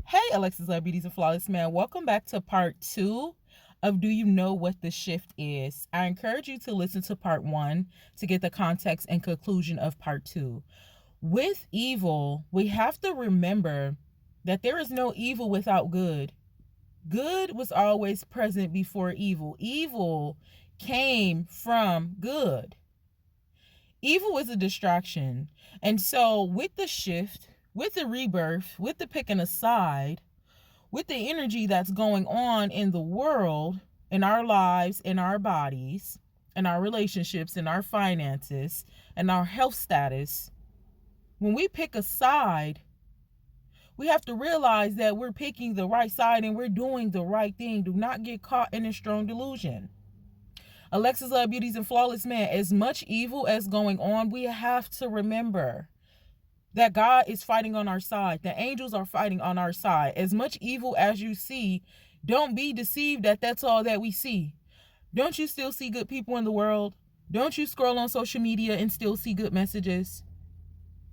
Hey, Alexis Love Beauties and Flawless Man. Welcome back to part 2 of Do You Know What the Shift Is? I encourage you to listen to part 1 to get the context and conclusion of part 2. With evil, we have to remember that there is no evil without good. Good was always present before evil. Evil came from good. Evil is a distraction. And so, with the shift, with the rebirth, with the picking a side, with the energy that's going on in the world, in our lives, in our bodies, in our relationships, in our finances, and our health status, when we pick a side, we have to realize that we're picking the right side and we're doing the right thing. Do not get caught in a strong delusion. Alexis Love Beauties and Flawless Man, as much evil as going on, we have to remember that God is fighting on our side. The angels are fighting on our side. As much evil as you see, don't be deceived that that's all that we see. Don't you still see good people in the world? Don't you scroll on social media and still see good messages?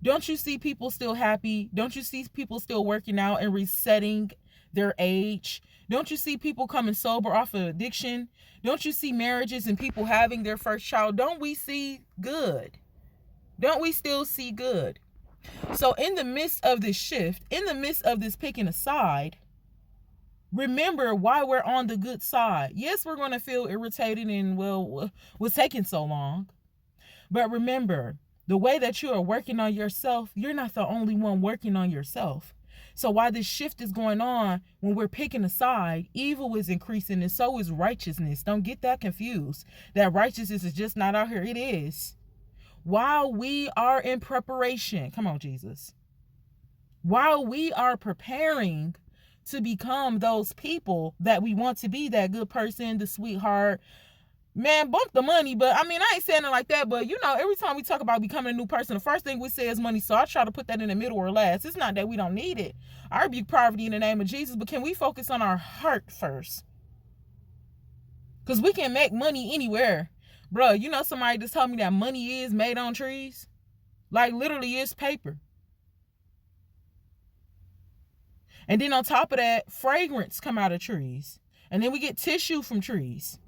Don't you see people still happy? Don't you see people still working out and resetting their age? Don't you see people coming sober off of addiction? Don't you see marriages and people having their first child? Don't we see good? Don't we still see good? So in the midst of this shift, in the midst of this picking a side, remember why we're on the good side. Yes, we're going to feel irritated and, well, what's taking so long? But remember, the way that you are working on yourself, you're not the only one working on yourself. So while this shift is going on, when we're picking a side, evil is increasing and so is righteousness. Don't get that confused. That righteousness is just not out here. It is. While we are in preparation, come on, Jesus. While we are preparing to become those people that we want to be, that good person, the sweetheart, man, bump the money. But I mean, I ain't saying it like that, but you know, every time we talk about becoming a new person, the first thing we say is money. So I try to put that in the middle or last. It's not that we don't need it. I rebuke poverty in the name of Jesus, but can we focus on our heart first? Because we can make money anywhere. Bro, you know somebody just told me that money is made on trees? Like literally it's paper. And then on top of that, fragrance come out of trees. And then we get tissue from trees.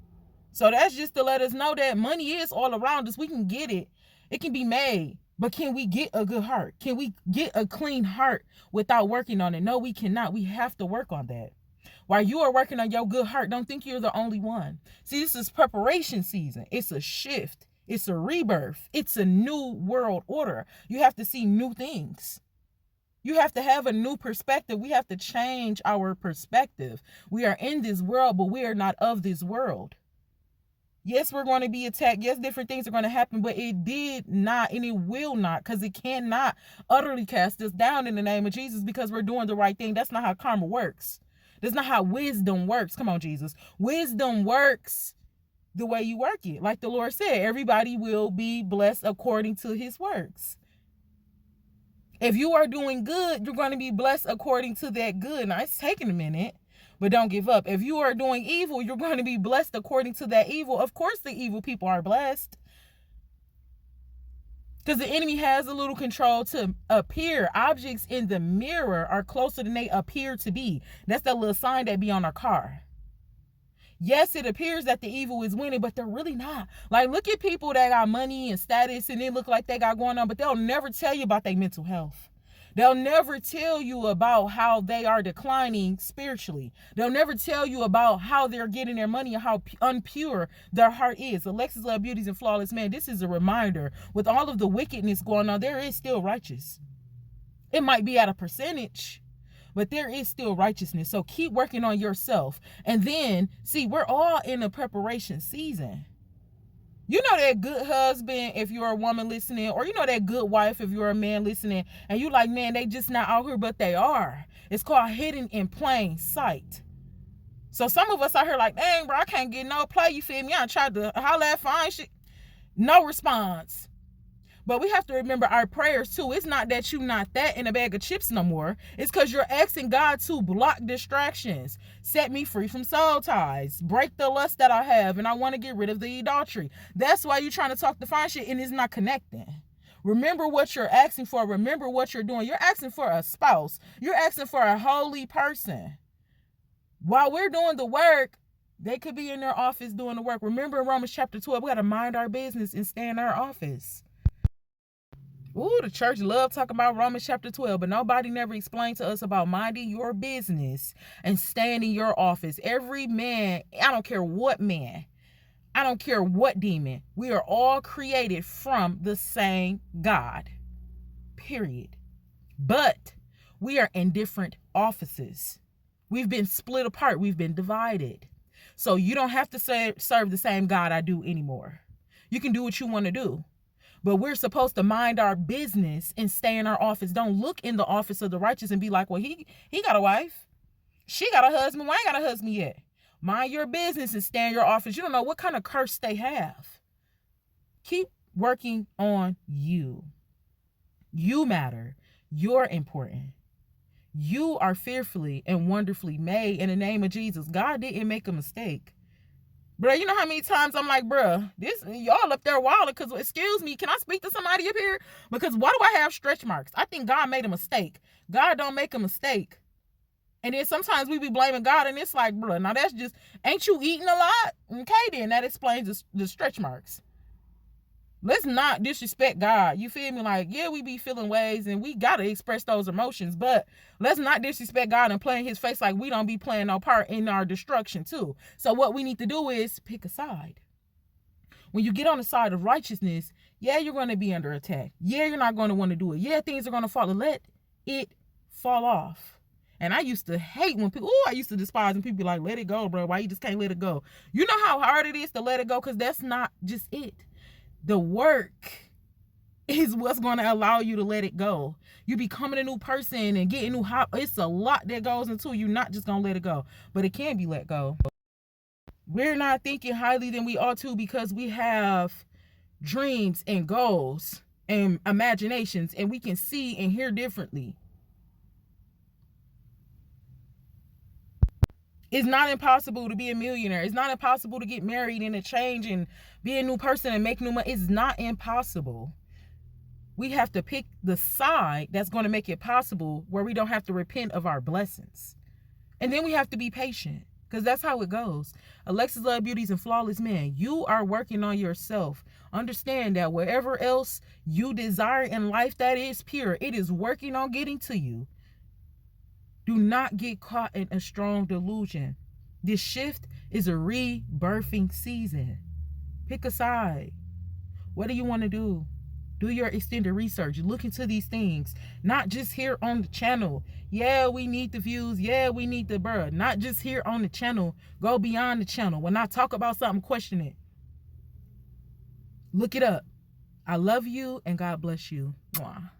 So that's just to let us know that money is all around us. We can get it. It can be made. But can we get a good heart? Can we get a clean heart without working on it? No, we cannot. We have to work on that. While you are working on your good heart, don't think you're the only one. See, this is preparation season. It's a shift. It's a rebirth. It's a new world order. You have to see new things. You have to have a new perspective. We have to change our perspective. We are in this world, but we are not of this world. Yes, we're going to be attacked. Yes, different things are going to happen, but it did not and it will not, because it cannot utterly cast us down in the name of Jesus because we're doing the right thing. That's not how karma works. That's not how wisdom works. Come on, Jesus. Wisdom works the way you work it. Like the Lord said, everybody will be blessed according to his works. If you are doing good, you're going to be blessed according to that good. Now, it's taking a minute, but don't give up. If you are doing evil, you're going to be blessed according to that evil. Of course, the evil people are blessed. Because the enemy has a little control to appear. Objects in the mirror are closer than they appear to be. That's that little sign that be on our car. Yes, it appears that the evil is winning, but they're really not. Like, look at people that got money and status and they look like they got going on, but they'll never tell you about their mental health. They'll never tell you about how they are declining spiritually. They'll never tell you about how they're getting their money and how unpure their heart is. Alexis Love Beauties and Flawless Man, this is a reminder. With all of the wickedness going on, there is still righteous. It might be at a percentage, but there is still righteousness. So keep working on yourself. And then, see, we're all in a preparation season. You know that good husband if you're a woman listening, or you know that good wife if you're a man listening, and you like, man, they just not out here, but they are. It's called hidden in plain sight. So some of us out here like, dang, bro, I can't get no play, you feel me? I tried to holler at fine shit. No response. But we have to remember our prayers too. It's not that you not that in a bag of chips no more. It's because you're asking God to block distractions. Set me free from soul ties. Break the lust that I have, and I want to get rid of the adultery. That's why you're trying to talk the fine shit and it's not connecting. Remember what you're asking for. Remember what you're doing. You're asking for a spouse. You're asking for a holy person. While we're doing the work, they could be in their office doing the work. Remember in Romans chapter 12, we got to mind our business and stay in our office. Ooh, the church love talking about Romans chapter 12, but nobody never explained to us about minding your business and staying in your office. Every man, I don't care what man, I don't care what demon, we are all created from the same God. Period. But we are in different offices. We've been split apart. We've been divided. So you don't have to serve the same God I do anymore. You can do what you want to do. But we're supposed to mind our business and stay in our office. Don't look in the office of the righteous and be like, well, he got a wife. She got a husband. Well, I ain't got a husband yet. Mind your business and stay in your office. You don't know what kind of curse they have. Keep working on you. You matter. You're important. You are fearfully and wonderfully made in the name of Jesus. God didn't make a mistake. Bro, you know how many times I'm like, bro, this y'all up there wilding because, excuse me, can I speak to somebody up here? Because why do I have stretch marks? I think God made a mistake. God don't make a mistake. And then sometimes we be blaming God, and it's like, bro, now that's just, ain't you eating a lot? Okay, then that explains the stretch marks. Let's not disrespect God. You feel me? Like, yeah, we be feeling ways and we got to express those emotions, but let's not disrespect God and play in his face like we don't be playing no part in our destruction too. So what we need to do is pick a side. When you get on the side of righteousness, yeah, you're going to be under attack. Yeah, you're not going to want to do it. Yeah, things are going to fall. Let it fall off. And I used to hate when people, I used to despise when people be like, let it go, bro. Why you just can't let it go? You know how hard it is to let it go? Because that's not just it. The work is what's going to allow you to let it go. You becoming a new person and getting new it's a lot that goes into you, not just going to let it go, but it can be let go. We're not thinking highly than we ought to because we have dreams and goals and imaginations, and we can see and hear differently. It's not impossible to be a millionaire. It's not impossible to get married and to change and be a new person and make new money. It's not impossible. We have to pick the side that's going to make it possible, where we don't have to repent of our blessings. And then we have to be patient, because that's how it goes. Alexis Love Beauties and Flawless Men, you are working on yourself. Understand that whatever else you desire in life that is pure, it is working on getting to you. Do not get caught in a strong delusion. This shift is a rebirthing season. Pick a side. What do you want to do? Do your extended research. Look into these things. Not just here on the channel. Yeah, we need the views. Yeah, we need the bruh. Not just here on the channel. Go beyond the channel. When I talk about something, question it. Look it up. I love you and God bless you. Mwah.